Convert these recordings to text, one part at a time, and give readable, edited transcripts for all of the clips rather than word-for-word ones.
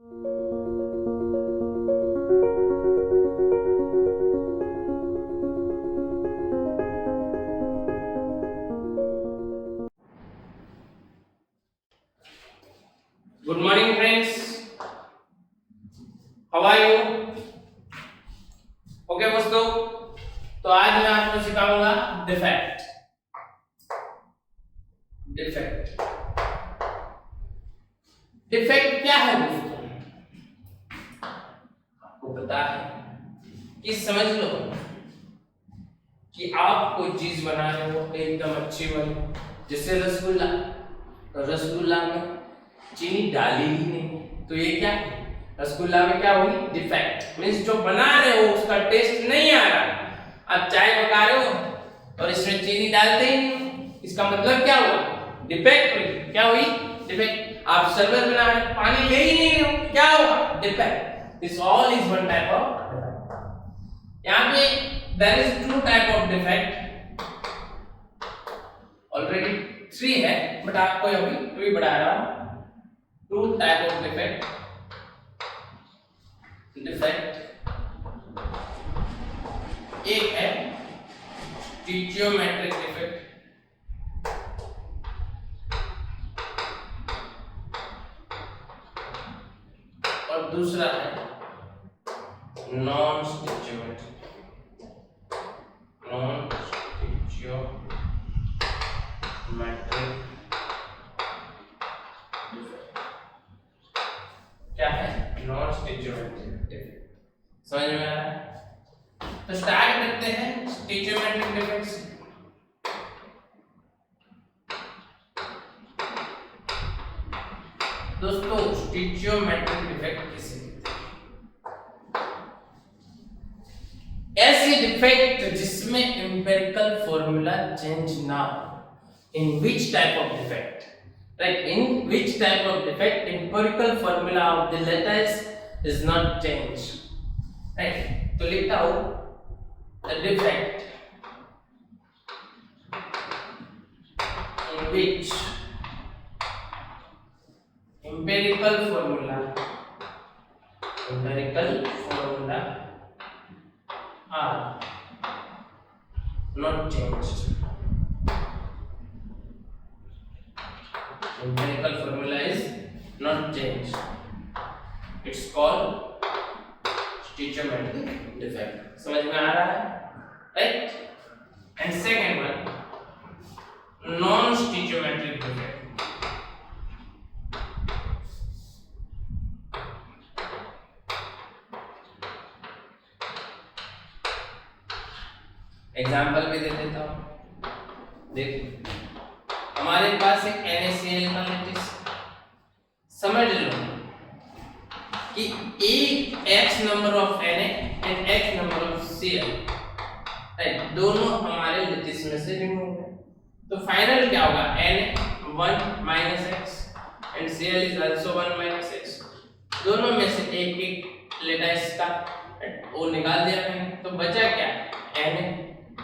Good morning friends, how are you? Okay दोस्तों, तो आज मैं आपको सिखाऊंगा डिफेक्ट। डिफेक्ट डिफेक्ट क्या है दोस्तों? आपको पता है कि समझ लो कि आप कोई चीज बना रहे हो एकदम अच्छी बनी, जैसे रसगुल्ला। तो रसगुल्ला में चीनी डाली ही नहीं, तो ये क्या है? रसगुल्ला में क्या हुई? डिफेक्ट। मींस जो बना रहे हो उसका टेस्ट नहीं आ रहा। आप चाय पका रहे हो और इसमें चीनी डालते ही नहीं, इसका मतलब क्या हुआ? डिफेक्ट हुई। क्या हुई? डिफेक्ट। आप शरबत बना रहे हो, पानी ले ही नहीं रहे हो, क्या हुआ? Defect. This all is one type of defect. यहाँ पे there is two type of defect, already 3 है, बट आपको अभी 2 बढ़ा रहा हूं। Two type of defect. एक है स्टीचियोमेट्रिक डिफेक्ट, और दूसरा है नॉन स्टीचियोमेट्रिक। क्या है? Non stoichiometric defect. समझ में आ रहा है? तो स्टार्ट करते हैं स्टीचियोमेट्रिक डिफेक्ट से। दोस्तों, स्टीचियोमेट्रिक डिफेक्ट किसे कहते हैं? ऐसी डिफेक्ट जिसमें एम्पिरिकल फॉर्मूला चेंज ना हो। In which type of defect? Right, in which type of defect empirical formula of the lattice is not changed. Right, तो लिखता हूँ the defect in which empirical formula are not changed. Empirical formula is not changed. It's called stoichiometric defect. समझ में आ रहा है? Right. And second one, non stoichiometric defect. Example भी दे देता हूं। देखो, हमारे पास एक NaCl का लैटिस। समझ लो कि एक x number of Na and x number of Cl, right, दोनों हमारे लैटिस में से रिमूव है। तो फाइनल क्या होगा? Na 1 minus x and Cl is also 1 minus x। दोनों में से एक एक लैटिस का वो निकाल दिया मैंने, तो बचा क्या? Na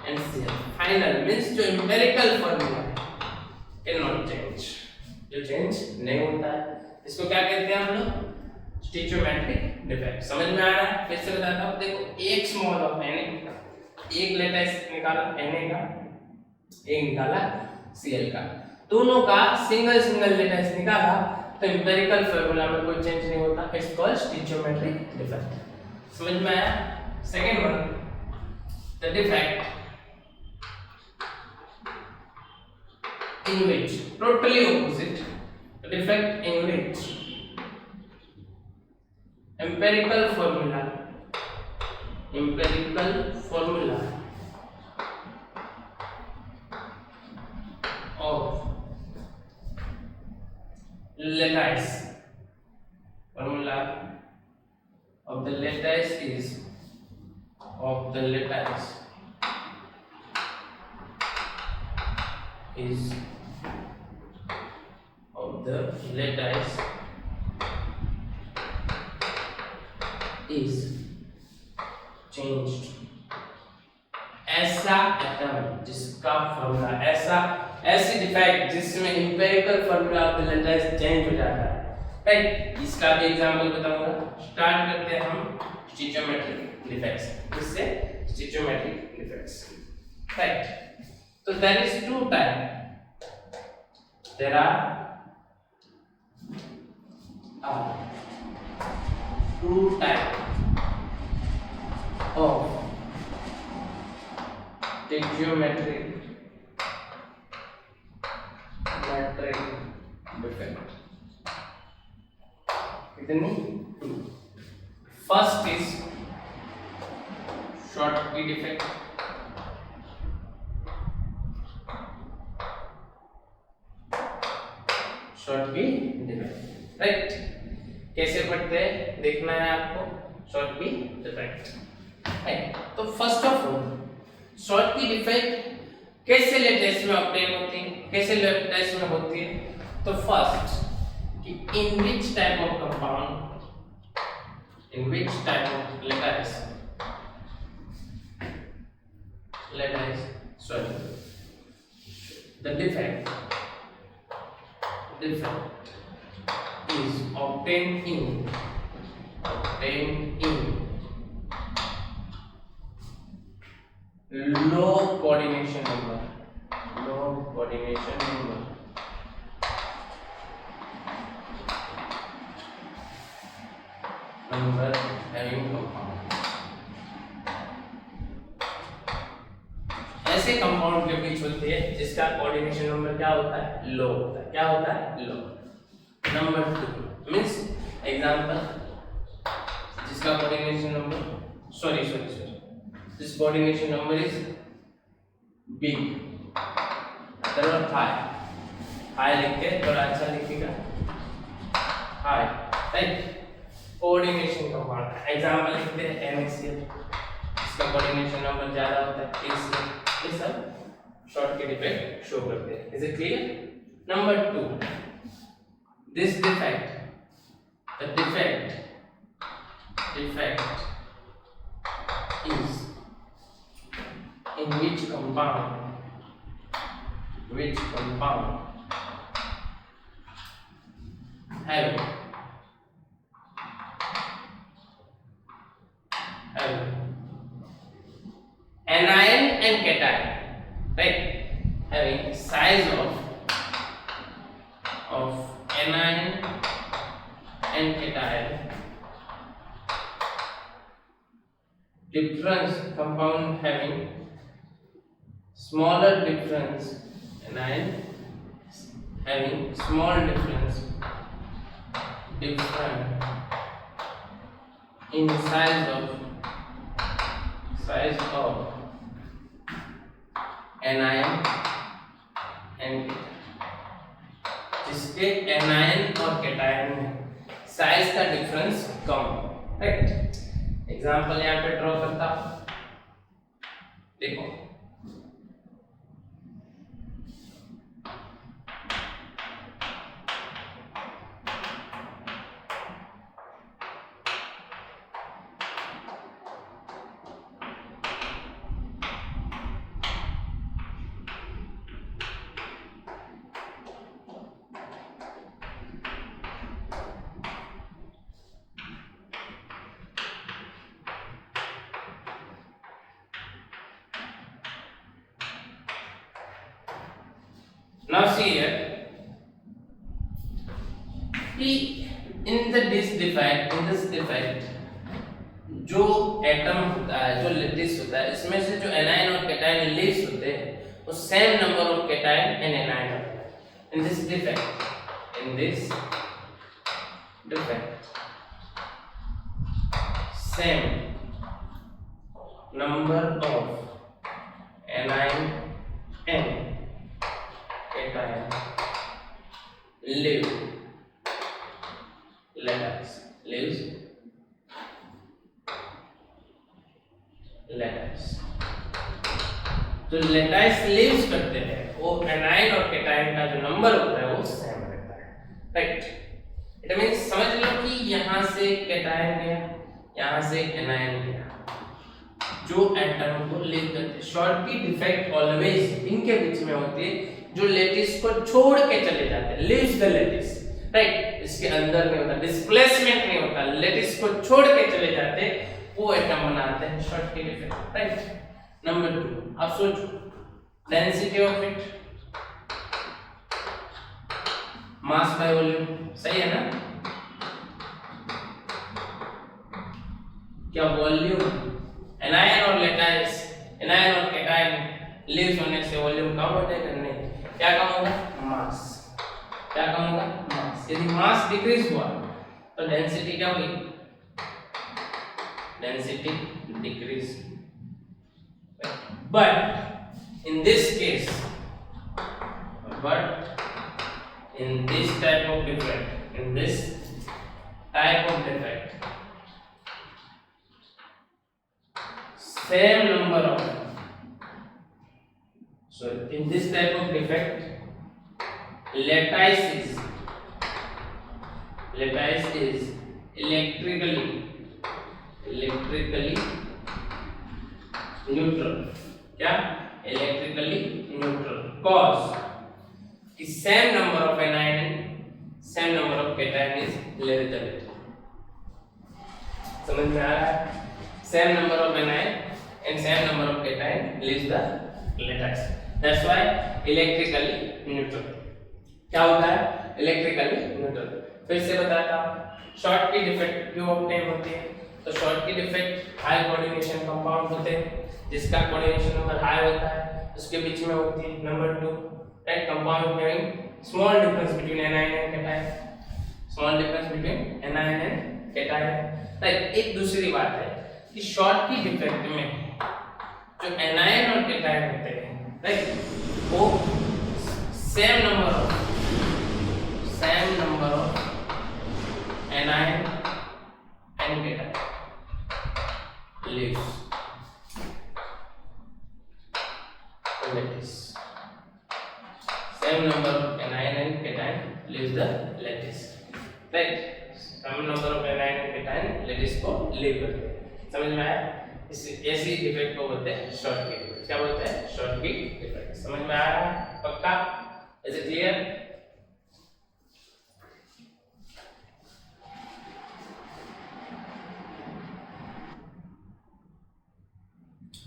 and Cl। Final means जो एम्पिरिकल फार्मूला है cannot change, जो चेंज नहीं होता है, इसको क्या कहते हैं हम लोग? स्टीचियोमेट्रिक डिफेक्ट। समझ में आ रहा है? फिर से बताता हूँ। देखो, एक स्मॉल ऑफ Na, एक लेटेस्ट निकाला Na का, एक निकाला Cl का, दोनों का सिंगल लेटेस्ट निकाला, तो एम्पिरिकल फार्मूला में कोई चेंज नहीं होता। It's called stoichiometric defect. समझ में आया? Second one, the defect in which, totally opposite, the defect in which empirical formula of lattice is changed। ऐसा एटम जिसका फॉर्मूला ऐसी डिफेक्ट जिसमें empirical formula of the lattice change हो जाता है, राइट। इसका भी एग्जांपल बताऊंगा। स्टार्ट करते हैं हम स्टिचोमेट्रिक डिफेक्ट्स। इससे स्टिचोमेट्रिक डिफेक्ट्स, राइट। तो there is two type, there are two type of trigonometric defect. कितनी? two. First is Schottky defect. Schottky defect, right? कैसे पढ़ते हैं देखना है आपको। Schottky defect, right. तो first of all Schottky defect कैसे लैब टेस्ट में ऑब्टेन होती है, कैसे लैब टेस्ट में होती है? तो फर्स्ट कि in which type of compound, in which type of lattice sorry the defect is obtained in low coordination number having compound। ऐसे कंपाउंड के बीच होती है जिसका कोऑर्डिनेशन नंबर क्या होता है? लो होता है। क्या होता है? लो। नंबर 2 मींस एग्जांपल जिसका coordination number sorry this coordination number is big, मतलब हाई लिख के थोड़ा अच्छा लिखिएगा, high, right. Coordination compound example लिखते हैं NaCl, इसका कोऑर्डिनेशन नंबर ज्यादा होता है KCl। ये सब Schottky डिफेक्ट शो करते हैं। Is it clear? Number 2, this defect, the defect is in which compound have anion and cation, right? Having size of anion and cation, difference compound having smaller difference, anion having small difference in size of anion and जिसके anion और cation में size का difference कम, right. Example यहाँ पे draw करता हूं, देखो now see here in this defect जो एटम होता है, जो लेटिस होता है, इसमें से जो एनायन और कैटायन रिलीज होते हैं वो same number of cation and anion होता है। in this defect same number of anion and cation lives जो लेटाइस लीव्स करते हैं वो एनायन और कैटायन का जो नंबर होता है वो सेम रहता है, राइट। इट मींस समझ लो कि यहाँ से कैटायन गया, यहाँ से एनायन गया, जो एटम को लीव करते हैं। शॉर्टकी डिफेक्ट ऑलवेज इनके बीच में होती है जो लेटिस को छोड़ के चले जाते हैं, लीव्स द लेटिस, राइट, इसके अंदर नहीं होता, डिस्प्लेसमेंट नहीं होता, लेटिस को छोड़ के चले जाते, वो एटम बनाते हैं शॉर्टकी डिफेक्ट, राइट। नंबर 2, अब सोचो, density of it, mass by volume, सही है ना? क्या वॉल्यूम, एनायन और लेटाइस, एनायन और कैटायन लीव्स होने से वॉल्यूम कम होता है, नहीं, क्या कम होगा? मास। क्या कम होगा? मास। यदि मास डिक्रीज हुआ तो डेंसिटी क्या हुई? Density decrease. But in this case, in this type of defect, same number of, so in this type of defect, lattice is electrically neutral. क्या? electrically neutral, cause the same number of anion and same number of cation is lethal. समझ में आ रहा है? Same number of anion and same number of cation leaves the lattice. That's why electrically neutral. क्या होता है? electrically neutral. फिर से बताता हूँ, शॉर्टकी डिफेक्ट क्यों ऑब्टेन होती है? तो Schottky defect high coordination compound होते हैं, जिसका कोऑर्डिनेशन नंबर हाई होता है, उसके बीच में होती है। Number 2, right, compound having small difference between anion and cation, small difference between anion and cation, right. एक दूसरी बात है कि शॉर्टकी डिफेक्ट में जो एनायन और कैटायन होते हैं, राइट, वो same number of anion and cation leaves the lattice. Same number of anion and cation leaves the lattice, right? Same number of anion and cation lattice को leave करते हैं। समझ में आया? इस ऐसी डिफेक्ट को बोलते हैं शॉर्टकी डिफेक्ट। क्या बोलते हैं? Schottky defect. समझ में आ रहा है? पक्का? Is it clear?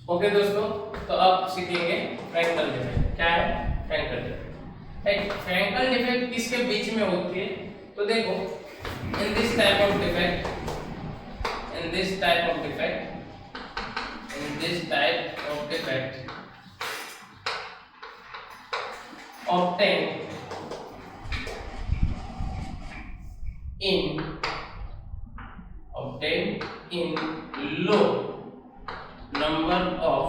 ओके दोस्तों, तो अब सीखेंगे फ्रैंकल डिफेक्ट। क्या है फ्रैंकल डिफेक्ट? एक फ्रैंकल डिफेक्ट किसके बीच में होती है? तो देखो, in this type of defect obtained in low number of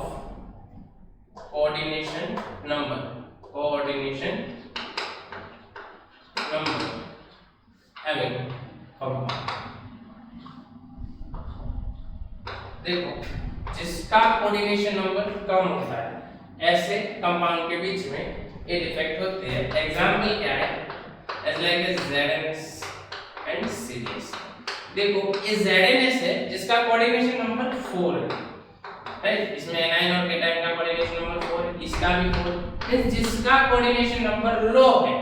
coordination number having compound। देखो, जिसका कोऑर्डिनेशन नंबर कम होता है, ऐसे कंपाउंड के बीच में ये डिफेक्ट होते हैं। एग्जांपल क्या है? As like as ZnS and CnS। देखो, ये ZnS है जिसका कोऑर्डिनेशन नंबर 4 है, राइट। इसमें एनायन और कैटायन का कोऑर्डिनेशन नंबर 4 है, इसका भी 4। मींस जिसका कोऑर्डिनेशन नंबर लो है,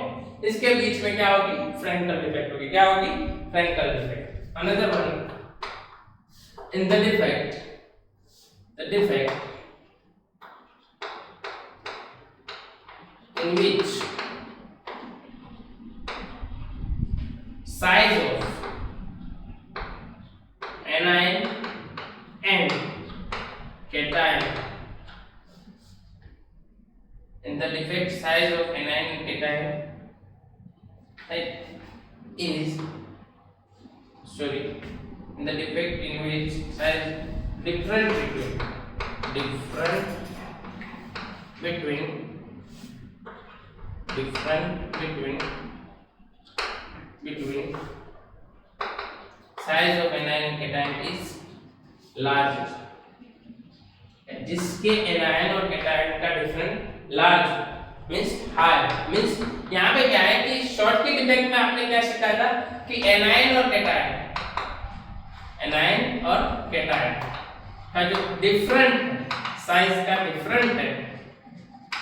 इसके बीच में क्या होगी? फ्रैंकल डिफेक्ट होगी। क्या होगी? Frenkel defect. Another one, in the defect in which size of anion and cation in the defect size of anion and cation, right, is in the defect in which size different between size of anion and cation is large। जिसके anion और cation का difference large means high. Means यहाँ पे क्या है कि Schottky defect में आपने क्या सीखा था कि एनायन और कैटायन का जो डिफरेंट साइज का डिफरेंट है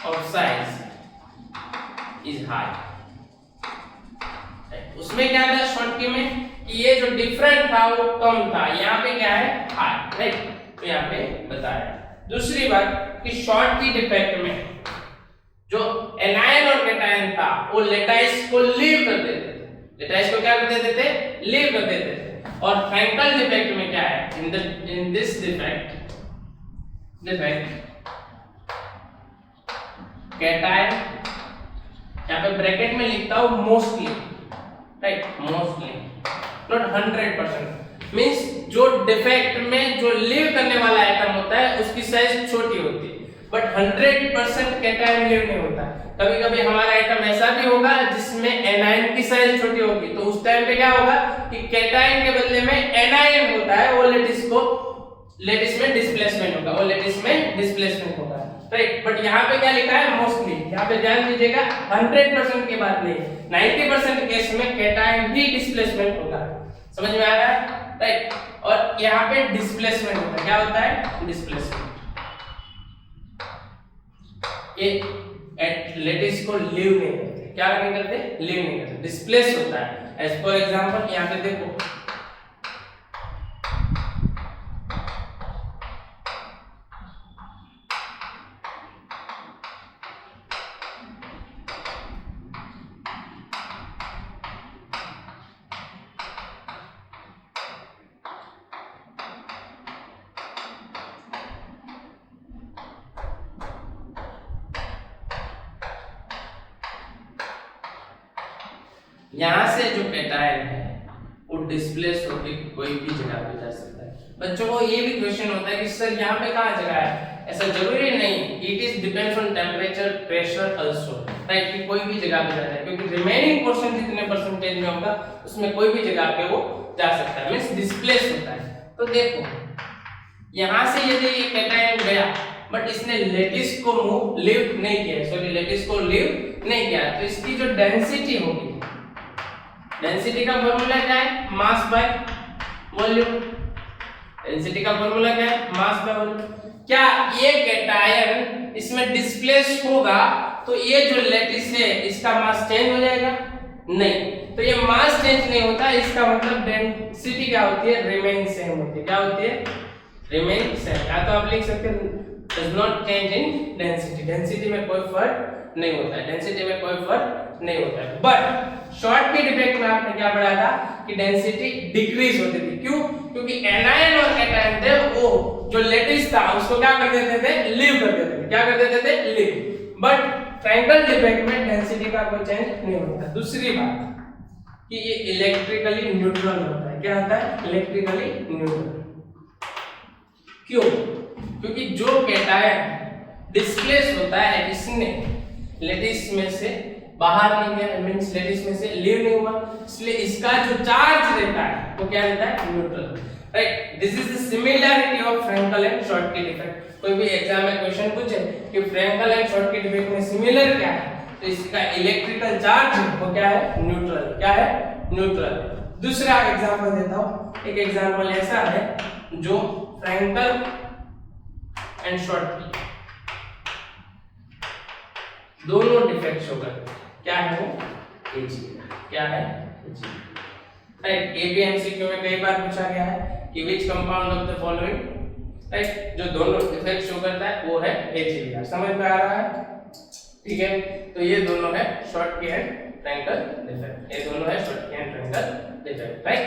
और साइज इज हाई। उस इसमें क्या था शॉर्ट की में कि ये जो डिफरेंट था वो कम था, यहाँ पे क्या है हाई, राइट, तो यहाँ पे बताया। दूसरी बात कि शॉर्ट की डिफेक्ट में जो एनायन और कैटायन था वो लेटाइस को लीव कर देते थे, लेटाइस को क्या कर देते थे, लीव कर देते थे। और फ्रैंकल डिफेक्ट में क्या है, इन दिस डिफेक्ट कैटायन, यहाँ पे ब्रैकेट में लिखता हूं mostly, right, mostly not 100%, means जो डिफेक्ट में जो लीव करने वाला आइटम होता है उसकी साइज छोटी होती है, बट 100% कैटायन लीव नहीं होता। कभी कभी हमारा आइटम ऐसा भी होगा जिसमें एनायन की साइज छोटी होगी, तो उस टाइम पे क्या होगा कि कैटायन के बदले में एनायन होता है, वो लेटिस में डिस्प्लेसमेंट होगा, वो लेटिस में डिस्प्लेसमेंट होगा, राइट। बट यहाँ पे क्या लिखा है मोस्टली, यहाँ पे ध्यान दीजिएगा 100% की बात नहीं, 90% केस में कैटायन भी डिस्प्लेसमेंट होगा, समझ में आ रहा है, राइट। और यहाँ पे डिस्प्लेसमेंट होता है, क्या होता है डिस्प्लेसमेंट, ये लेटिस को लीव नहीं करते, क्या नहीं करते, लीव नहीं करते, डिस्प्लेस होता है। एज फॉर एग्जांपल यहाँ पे देखो, यहाँ से जो कैटायन है वो डिस्प्लेस होकर कोई भी जगह पे जा सकता है। बच्चों को ये भी क्वेश्चन होता है कि सर यहाँ पे कहाँ जगह है, ऐसा जरूरी नहीं, it is depends on temperature pressure also, right, कि कोई भी जगह पे जाता है, क्योंकि रिमेनिंग पोर्शन जितने परसेंटेज में होगा उसमें कोई भी जगह पे वो जा सकता है, मींस डिस्प्लेस होता है। तो देखो यहाँ से यदि ये कैटायन गया बट इसने लेटिस को लीव नहीं किया, सॉरी लेटिस को लीव नहीं किया, तो इसकी जो डेंसिटी होगी, डेंसिटी का फॉर्मूला क्या है, मास बाय वॉल्यूम, डेंसिटी का फॉर्मूला क्या है, मास बाय वॉल्यूम। क्या ये कैटायन इसमें डिस्प्लेस होगा तो ये जो लेटिस है इसका मास चेंज हो जाएगा, नहीं, तो ये मास चेंज नहीं होता, इसका मतलब डेंसिटी क्या होती है, रिमेन सेम होती है, क्या होती है, रिमेन सेम। या तो आप लिख सकते हैं does not change in density, density में कोई फर्क नहीं होता है, डेंसिटी में कोई फर्क नहीं होता है। बट शॉर्ट के डिफेक्ट में आपने क्या पढ़ा था कि डेंसिटी डिक्रीज होती थी, क्यों, क्योंकि एनायन और कैटायन थे वो जो लेटिस था उसको क्या कर देते थे, लीव कर देते थे, क्या कर देते थे, लीव। बट फ्रैंकल डिफेक्ट में डेंसिटी का कोई चेंज नहीं होता। दूसरी बात कि ये इलेक्ट्रिकली न्यूट्रल होता है, क्या होता है, इलेक्ट्रिकली न्यूट्रल। क्यों, क्योंकि जो कैटायन डिस्प्लेस होता है इसने लेटिस में से बाहर नहीं गया, मींस लेटिस में से लीव नहीं हुआ, इसलिए इसका जो चार्ज रहता है वो क्या रहता है, neutral, right. This is the similarity of Frenkel and Schottky defect. कोई भी एग्जाम में क्वेश्चन पूछे कि फ्रैंकल एंड शॉर्टकी डिफेक्ट में सिमिलर क्या है, तो इसका इलेक्ट्रिकल चार्ज वो क्या है, न्यूट्रल, क्या है, न्यूट्रल। दूसरा एग्जांपल देता हूं, एक एग्जांपल ऐसा है जो फ्रैंकल एंड शॉर्टकी दोनों डिफेक्ट्स होगा, क्या है वो, एजी, क्या है, एजी, राइट। एबीएमसीक्यू में कई बार पूछा गया है कि which compound of the following, right, जो दोनों डिफेक्ट शो करता है वो है एजी, समझ में आ रहा है, ठीक है। तो ये दोनों है शॉर्टकी एंड फ्रैंकल डिफेक्ट, ये दोनों है Schottky and Frenkel defect, right.